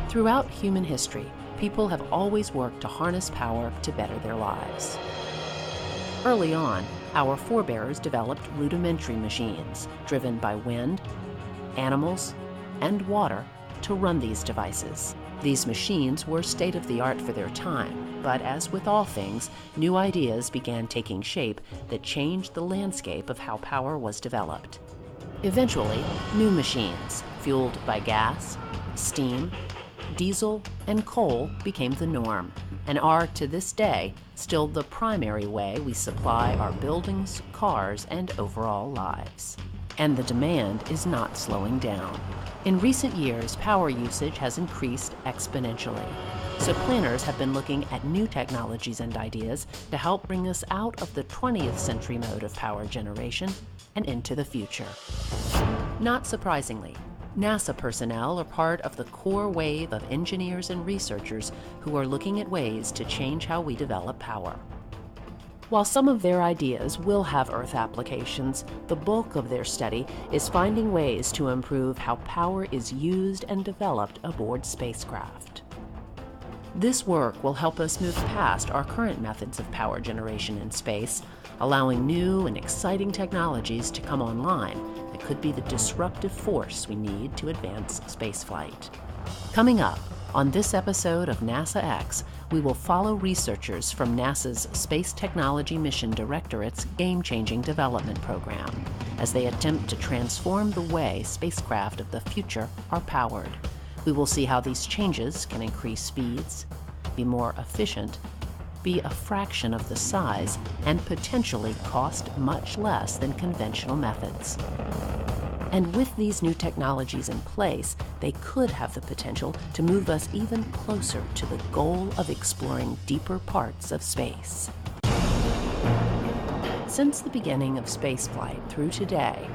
Throughout human history, people have always worked to harness power to better their lives. Early on, our forebears developed rudimentary machines driven by wind, animals, and water to run these devices. These machines were state-of-the-art for their time, but as with all things, new ideas began taking shape that changed the landscape of how power was developed. Eventually, new machines, fueled by gas, steam, diesel, and coal became the norm, and are, to this day, still the primary way we supply our buildings, cars, and overall lives. And the demand is not slowing down. In recent years, power usage has increased exponentially. So planners have been looking at new technologies and ideas to help bring us out of the 20th century mode of power generation and into the future. Not surprisingly, NASA personnel are part of the core wave of engineers and researchers who are looking at ways to change how we develop power. While some of their ideas will have Earth applications, the bulk of their study is finding ways to improve how power is used and developed aboard spacecraft. This work will help us move past our current methods of power generation in space, allowing new and exciting technologies to come online that could be the disruptive force we need to advance spaceflight. Coming up on this episode of NASA X, we will follow researchers from NASA's Space Technology Mission Directorate's Game-Changing Development Program as they attempt to transform the way spacecraft of the future are powered. We will see how these changes can increase speeds, be more efficient, be a fraction of the size, and potentially cost much less than conventional methods. And with these new technologies in place, they could have the potential to move us even closer to the goal of exploring deeper parts of space. Since the beginning of spaceflight through today,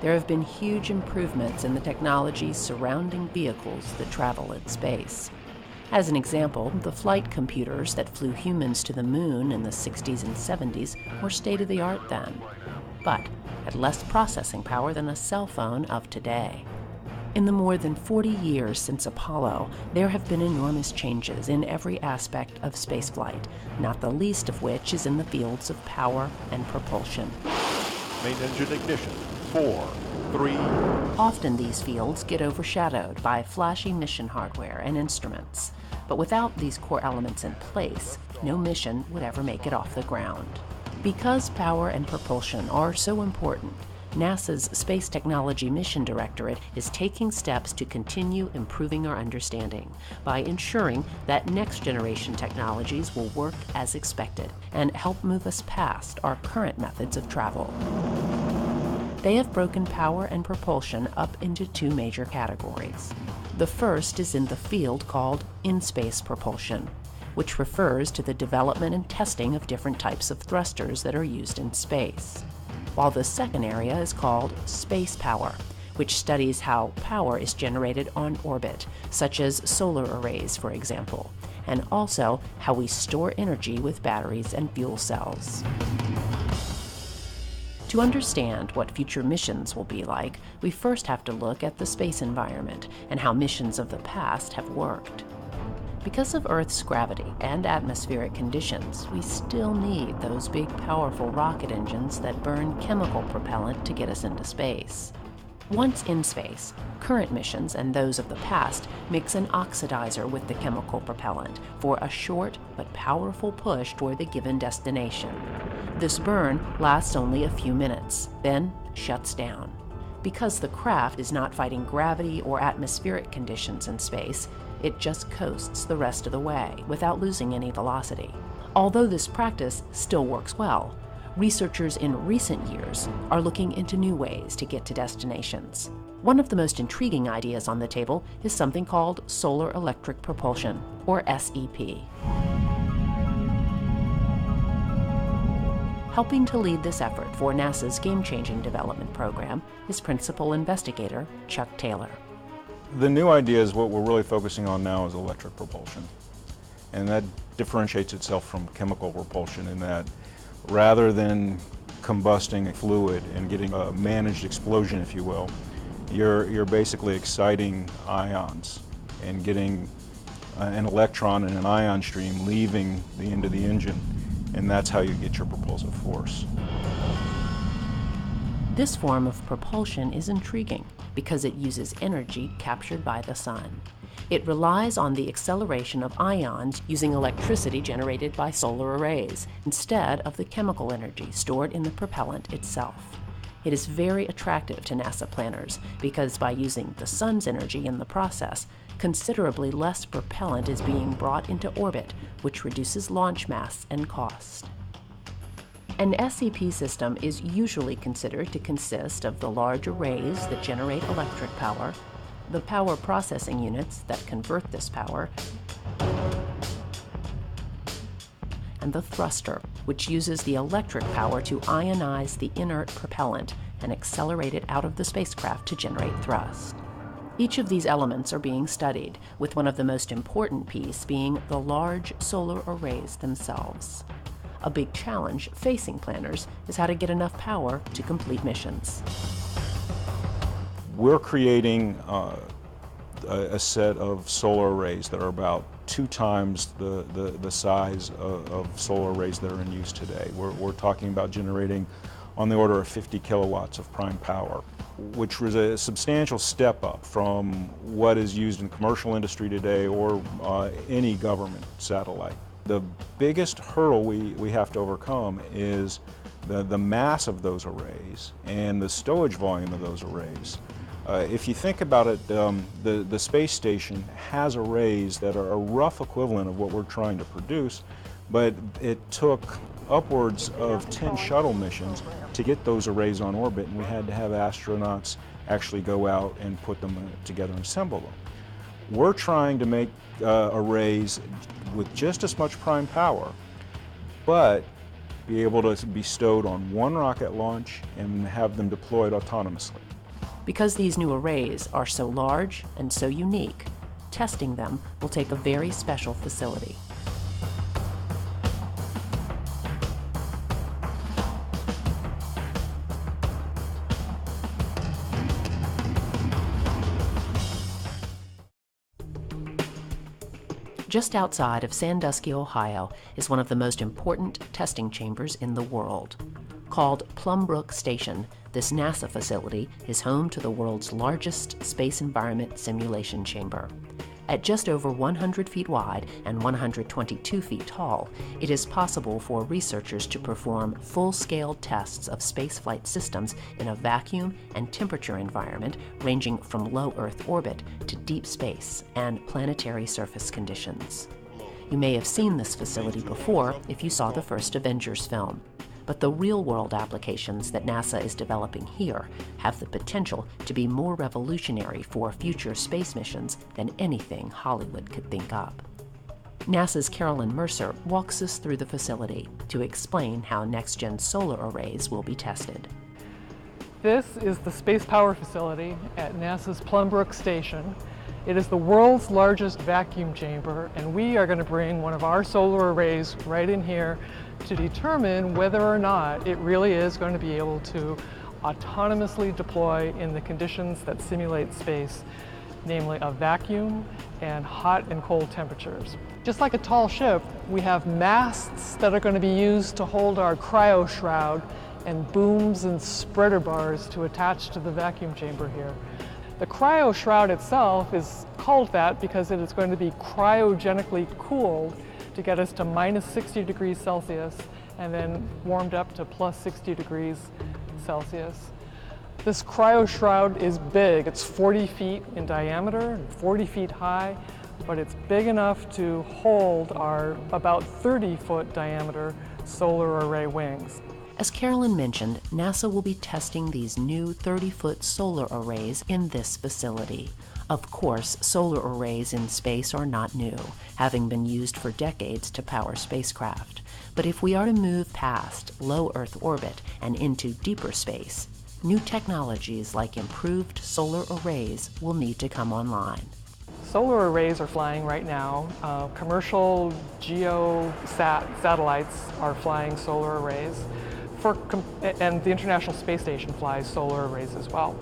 there have been huge improvements in the technologies surrounding vehicles that travel in space. As an example, the flight computers that flew humans to the moon in the 60s and 70s were state-of-the-art then, but had less processing power than a cell phone of today. In the more than 40 years since Apollo, there have been enormous changes in every aspect of spaceflight, not the least of which is in the fields of power and propulsion. Main engine ignition. 4, 3. Often these fields get overshadowed by flashy mission hardware and instruments. But without these core elements in place, no mission would ever make it off the ground. Because power and propulsion are so important, NASA's Space Technology Mission Directorate is taking steps to continue improving our understanding by ensuring that next-generation technologies will work as expected and help move us past our current methods of travel. They have broken power and propulsion up into two major categories. The first is in the field called in-space propulsion, which refers to the development and testing of different types of thrusters that are used in space. While the second area is called space power, which studies how power is generated on orbit, such as solar arrays, for example, and also how we store energy with batteries and fuel cells. To understand what future missions will be like, we first have to look at the space environment and how missions of the past have worked. Because of Earth's gravity and atmospheric conditions, we still need those big, powerful rocket engines that burn chemical propellant to get us into space. Once in space, current missions and those of the past mix an oxidizer with the chemical propellant for a short but powerful push toward the given destination. This burn lasts only a few minutes, then shuts down. Because the craft is not fighting gravity or atmospheric conditions in space, it just coasts the rest of the way without losing any velocity. Although this practice still works well, researchers in recent years are looking into new ways to get to destinations. One of the most intriguing ideas on the table is something called solar electric propulsion, or SEP. Helping to lead this effort for NASA's Game-Changing Development Program is Principal Investigator Chuck Taylor. The new idea is what we're really focusing on now is electric propulsion. And that differentiates itself from chemical propulsion in that rather than combusting a fluid and getting a managed explosion, if you will, you're basically exciting ions. and getting an electron and an ion stream leaving the end of the engine, and that's how you get your propulsive force. This form of propulsion is intriguing because it uses energy captured by the sun. It relies on the acceleration of ions using electricity generated by solar arrays instead of the chemical energy stored in the propellant itself. It is very attractive to NASA planners because by using the sun's energy in the process, considerably less propellant is being brought into orbit, which reduces launch mass and cost. An SEP system is usually considered to consist of the large arrays that generate electric power, the power processing units that convert this power, and the thruster, which uses the electric power to ionize the inert propellant and accelerate it out of the spacecraft to generate thrust. Each of these elements are being studied, with one of the most important pieces being the large solar arrays themselves. A big challenge facing planners is how to get enough power to complete missions. We're creating a set of solar arrays that are about 2 times the size of solar arrays that are in use today. We're talking about generating on the order of 50 kilowatts of prime power, which was a substantial step up from what is used in commercial industry today or any government satellite. The biggest hurdle we have to overcome is the mass of those arrays and the stowage volume of those arrays. If you think about it, the space station has arrays that are a rough equivalent of what we're trying to produce, but it took upwards of 10 shuttle missions to get those arrays on orbit, and we had to have astronauts actually go out and put them together and assemble them. We're trying to make arrays with just as much prime power, but be able to be stowed on one rocket launch and have them deployed autonomously. Because these new arrays are so large and so unique, testing them will take a very special facility. Just outside of Sandusky, Ohio, is one of the most important testing chambers in the world. Called Plum Brook Station, this NASA facility is home to the world's largest space environment simulation chamber. At just over 100 feet wide and 122 feet tall, it is possible for researchers to perform full-scale tests of spaceflight systems in a vacuum and temperature environment ranging from low Earth orbit to deep space and planetary surface conditions. You may have seen this facility before if you saw the first Avengers film. But the real-world applications that NASA is developing here have the potential to be more revolutionary for future space missions than anything Hollywood could think up. NASA's Carolyn Mercer walks us through the facility to explain how next-gen solar arrays will be tested. This is the Space Power Facility at NASA's Plum Brook Station. It is the world's largest vacuum chamber, and we are going to bring one of our solar arrays right in here to determine whether or not it really is going to be able to autonomously deploy in the conditions that simulate space, namely a vacuum and hot and cold temperatures. Just like a tall ship, we have masts that are going to be used to hold our cryo shroud and booms and spreader bars to attach to the vacuum chamber here. The cryo shroud itself is called that because it is going to be cryogenically cooled to get us to minus 60 degrees Celsius and then warmed up to plus 60 degrees Celsius. This cryo shroud is big. It's 40 feet in diameter and 40 feet high, but it's big enough to hold our about 30-foot diameter solar array wings. As Carolyn mentioned, NASA will be testing these new 30-foot solar arrays in this facility. Of course, solar arrays in space are not new, having been used for decades to power spacecraft. But if we are to move past low Earth orbit and into deeper space, new technologies like improved solar arrays will need to come online. Solar arrays are flying right now. Commercial satellites are flying solar arrays. And the International Space Station flies solar arrays as well.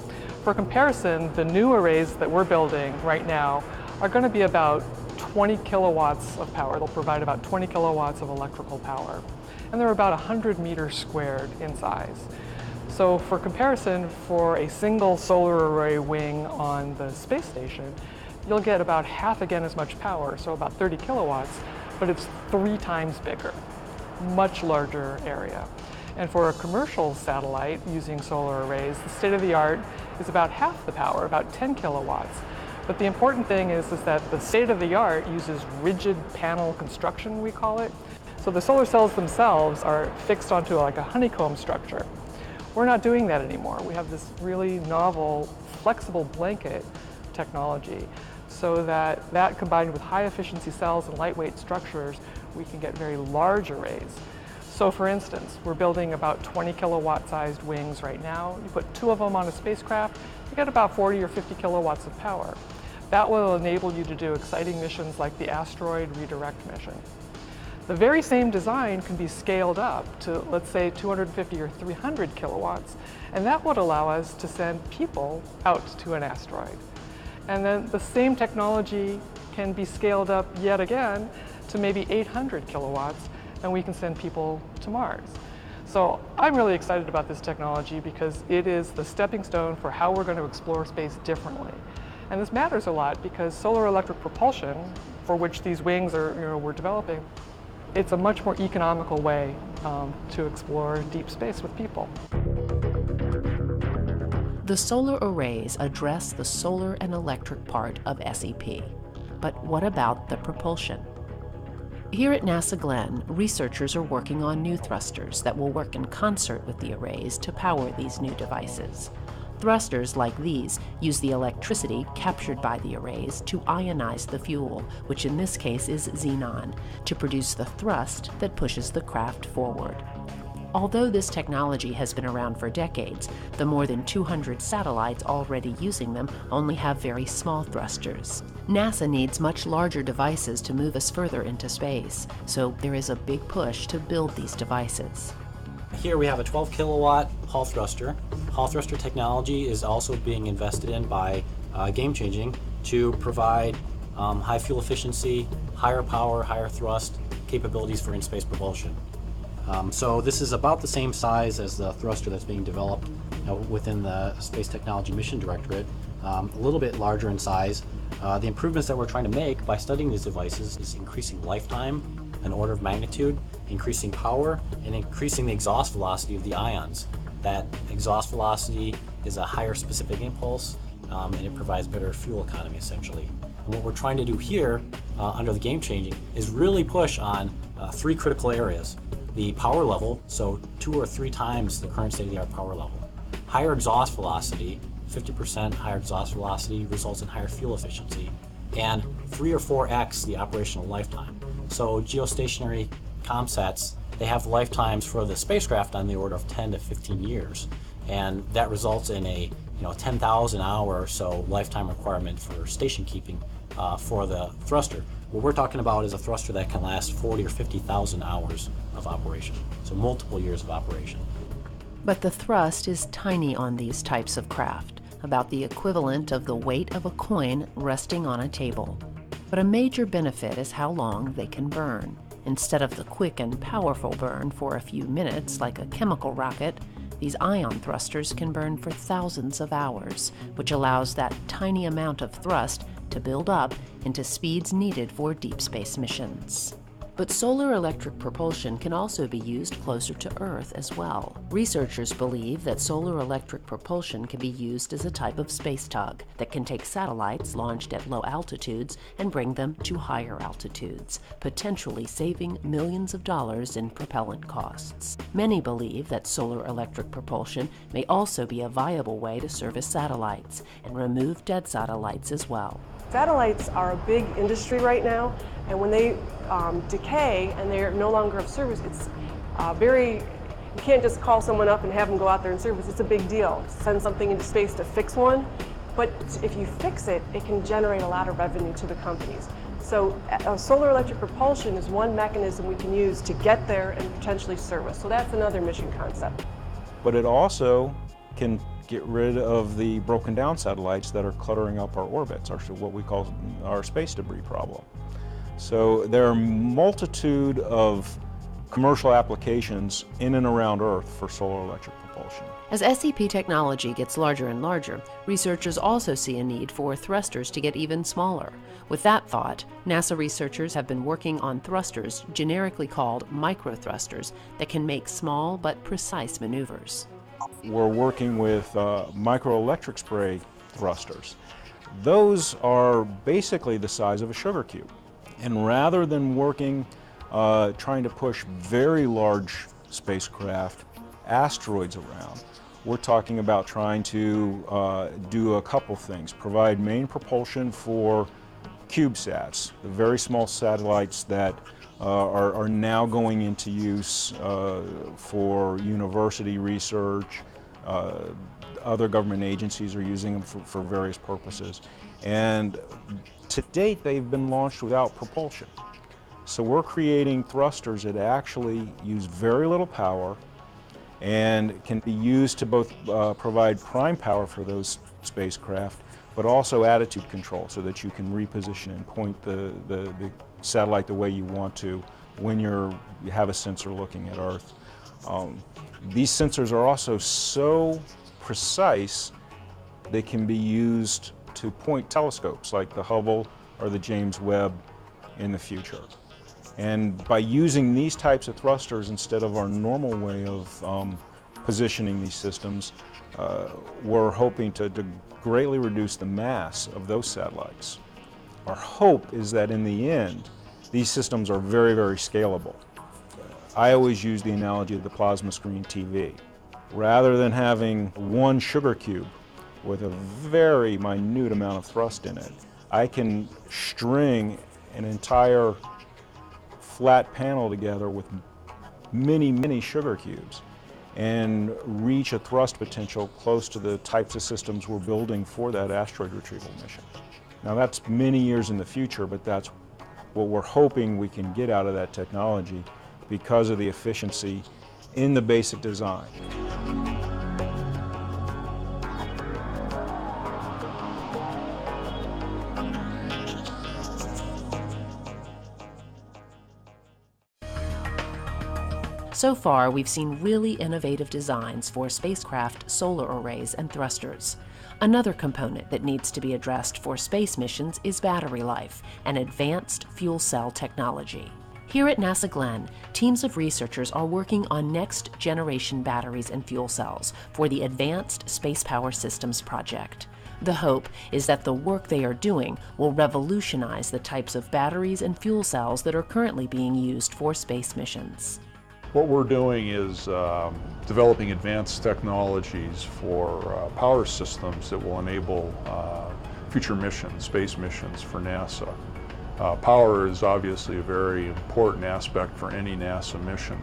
For comparison, the new arrays that we're building right now are going to be about 20 kilowatts of power. They'll provide about 20 kilowatts of electrical power. And they're about 100 meters squared in size. So for comparison, for a single solar array wing on the space station, you'll get about half again as much power, so about 30 kilowatts, but it's 3 times bigger, much larger area. And for a commercial satellite using solar arrays, the state-of-the-art is about half the power, about 10 kilowatts. But the important thing is that the state-of-the-art uses rigid panel construction, we call it. So the solar cells themselves are fixed onto like a honeycomb structure. We're not doing that anymore. We have this really novel, flexible blanket technology, so that combined with high efficiency cells and lightweight structures, we can get very large arrays. So for instance, we're building about 20 kilowatt sized wings right now. You put 2 of them on a spacecraft, you get about 40 or 50 kilowatts of power. That will enable you to do exciting missions like the asteroid redirect mission. The very same design can be scaled up to, let's say, 250 or 300 kilowatts, and that would allow us to send people out to an asteroid. And then the same technology can be scaled up yet again to maybe 800 kilowatts, and we can send people to Mars. So I'm really excited about this technology because it is the stepping stone for how we're going to explore space differently. And this matters a lot because solar electric propulsion, for which these wings we're developing, it's a much more economical way to explore deep space with people. The solar arrays address the solar and electric part of SEP. But what about the propulsion? Here at NASA Glenn, researchers are working on new thrusters that will work in concert with the arrays to power these new devices. Thrusters like these use the electricity captured by the arrays to ionize the fuel, which in this case is xenon, to produce the thrust that pushes the craft forward. Although this technology has been around for decades, the more than 200 satellites already using them only have very small thrusters. NASA needs much larger devices to move us further into space, so there is a big push to build these devices. Here we have a 12 kilowatt Hall thruster. Hall thruster technology is also being invested in by Game Changing to provide high fuel efficiency, higher power, higher thrust capabilities for in-space propulsion. So this is about the same size as the thruster that's being developed within the Space Technology Mission Directorate, a little bit larger in size. The improvements that we're trying to make by studying these devices is increasing lifetime, an order of magnitude, increasing power, and increasing the exhaust velocity of the ions. That exhaust velocity is a higher specific impulse, and it provides better fuel economy essentially. And what we're trying to do here under the Game Changing is really push on 3 critical areas. The power level, so 2 or 3 times the current state-of-the-art power level. Higher exhaust velocity, 50% higher exhaust velocity results in higher fuel efficiency, and 3 or 4x the operational lifetime. So geostationary ComSats, they have lifetimes for the spacecraft on the order of 10 to 15 years, and that results in a 10,000 hour or so lifetime requirement for station keeping for the thruster. What we're talking about is a thruster that can last 40 or 50,000 hours of operation, so multiple years of operation. But the thrust is tiny on these types of craft, about the equivalent of the weight of a coin resting on a table. But a major benefit is how long they can burn. Instead of the quick and powerful burn for a few minutes like a chemical rocket, these ion thrusters can burn for thousands of hours, which allows that tiny amount of thrust to build up into speeds needed for deep space missions. But solar electric propulsion can also be used closer to Earth as well. Researchers believe that solar electric propulsion can be used as a type of space tug that can take satellites launched at low altitudes and bring them to higher altitudes, potentially saving millions of dollars in propellant costs. Many believe that solar electric propulsion may also be a viable way to service satellites and remove dead satellites as well. Satellites are a big industry right now, and when they decay and they're no longer of service, it's you can't just call someone up and have them go out there and service. It's a big deal. Send something into space to fix one, but if you fix it, it can generate a lot of revenue to the companies. So solar electric propulsion is one mechanism we can use to get there and potentially service. So that's another mission concept. But it also can get rid of the broken down satellites that are cluttering up our orbits, what we call our space debris problem. So there are a multitude of commercial applications in and around Earth for solar electric propulsion. As SEP technology gets larger and larger, researchers also see a need for thrusters to get even smaller. With that thought, NASA researchers have been working on thrusters, generically called microthrusters, that can make small but precise maneuvers. We're working with microelectric spray thrusters. Those are basically the size of a sugar cube. And rather than working trying to push very large spacecraft, asteroids around, we're talking about trying to do a couple things. Provide main propulsion for CubeSats, the very small satellites that are now going into use for university research. Other government agencies are using them for various purposes. And to date, they've been launched without propulsion. So we're creating thrusters that actually use very little power and can be used to both provide prime power for those spacecraft, but also attitude control so that you can reposition and point the satellite the way you want to when you have a sensor looking at Earth. These sensors are also so precise they can be used to point telescopes like the Hubble or the James Webb in the future. And by using these types of thrusters instead of our normal way of positioning these systems, we're hoping to greatly reduce the mass of those satellites. Our hope is that in the end, these systems are very, very scalable. I always use the analogy of the plasma screen TV. Rather than having one sugar cube with a very minute amount of thrust in it, I can string an entire flat panel together with many, many sugar cubes and reach a thrust potential close to the types of systems we're building for that asteroid retrieval mission. Now that's many years in the future, but that's what we're hoping we can get out of that technology because of the efficiency in the basic design. So far, we've seen really innovative designs for spacecraft, solar arrays, and thrusters. Another component that needs to be addressed for space missions is battery life and advanced fuel cell technology. Here at NASA Glenn, teams of researchers are working on next-generation batteries and fuel cells for the Advanced Space Power Systems project. The hope is that the work they are doing will revolutionize the types of batteries and fuel cells that are currently being used for space missions. What we're doing is developing advanced technologies for power systems that will enable future missions, space missions for NASA. Power is obviously a very important aspect for any NASA mission.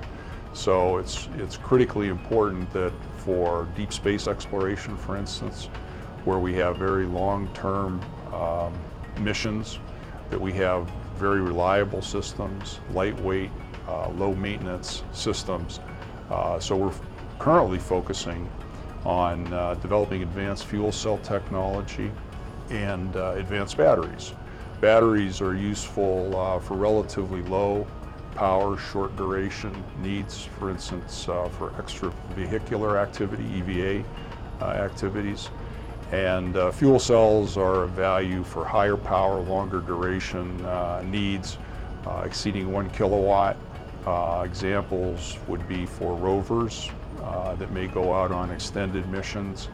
So it's critically important that for deep space exploration, for instance, where we have very long-term missions, that we have very reliable systems, lightweight, low maintenance systems. So we're currently focusing on developing advanced fuel cell technology and advanced batteries. Batteries are useful for relatively low power, short duration needs, for instance, for extravehicular activity, EVA activities. And fuel cells are of value for higher power, longer duration needs, exceeding 1 kilowatt. Examples would be for rovers that may go out on extended missions,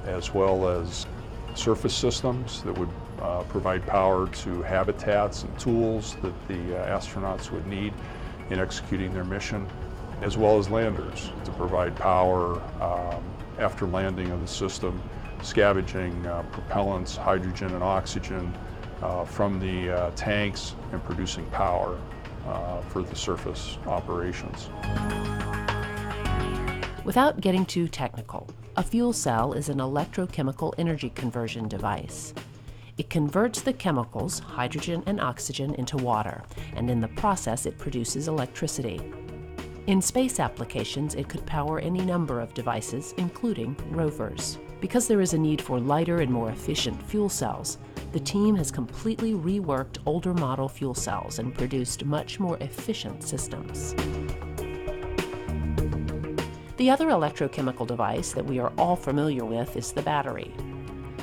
as well as surface systems that would provide power to habitats and tools that the astronauts would need in executing their mission, as well as landers to provide power after landing of the system, scavenging propellants, hydrogen and oxygen from the tanks and producing power for the surface operations. Without getting too technical, a fuel cell is an electrochemical energy conversion device. It converts the chemicals, hydrogen and oxygen, into water, and in the process it produces electricity. In space applications, it could power any number of devices, including rovers. Because there is a need for lighter and more efficient fuel cells, the team has completely reworked older model fuel cells and produced much more efficient systems. The other electrochemical device that we are all familiar with is the battery.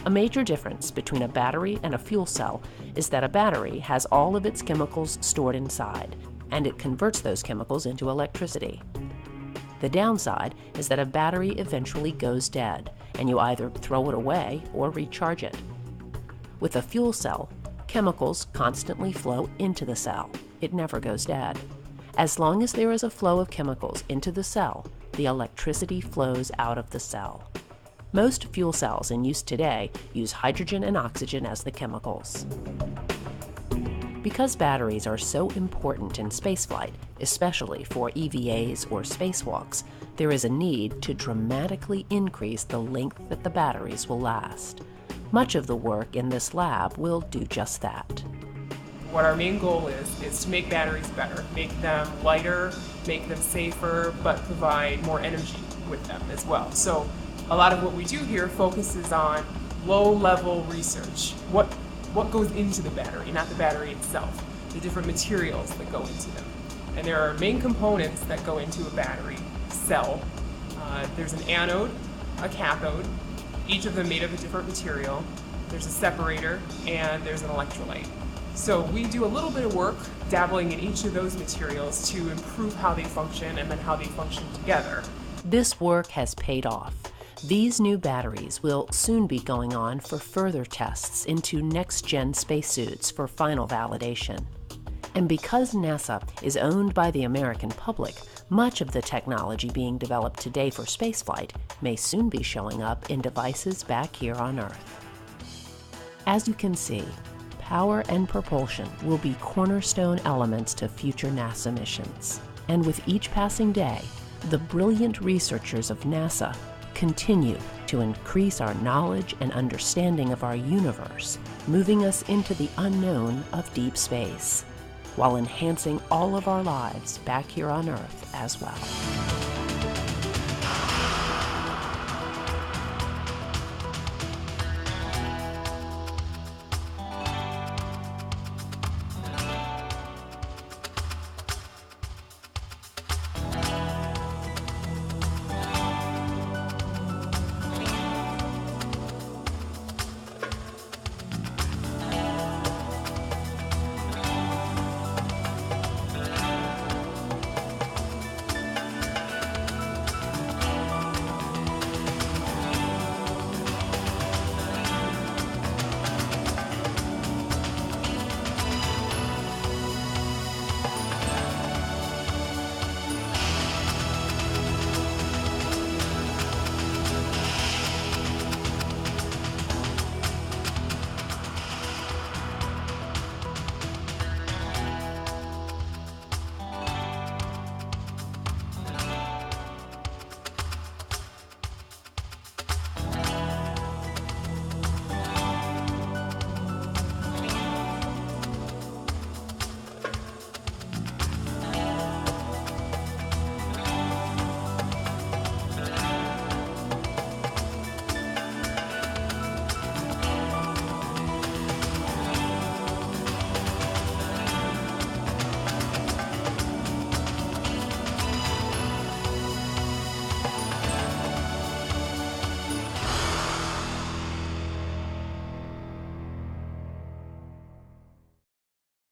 A major difference between a battery and a fuel cell is that a battery has all of its chemicals stored inside, and it converts those chemicals into electricity. The downside is that a battery eventually goes dead, and you either throw it away or recharge it. With a fuel cell, chemicals constantly flow into the cell. It never goes dead. As long as there is a flow of chemicals into the cell, the electricity flows out of the cell. Most fuel cells in use today use hydrogen and oxygen as the chemicals. Because batteries are so important in spaceflight, especially for EVAs or spacewalks, there is a need to dramatically increase the length that the batteries will last. Much of the work in this lab will do just that. What our main goal is to make batteries better, make them lighter, make them safer, but provide more energy with them as well. So a lot of what we do here focuses on low-level research. What goes into the battery, not the battery itself, the different materials that go into them. And there are main components that go into a battery cell. There's an anode, a cathode, each of them made of a different material. There's a separator, and there's an electrolyte. So we do a little bit of work dabbling in each of those materials to improve how they function and then how they function together. This work has paid off. These new batteries will soon be going on for further tests into next-gen spacesuits for final validation. And because NASA is owned by the American public, much of the technology being developed today for spaceflight may soon be showing up in devices back here on Earth. As you can see, power and propulsion will be cornerstone elements to future NASA missions. And with each passing day, the brilliant researchers of NASA continue to increase our knowledge and understanding of our universe, moving us into the unknown of deep space, while enhancing all of our lives back here on Earth as well.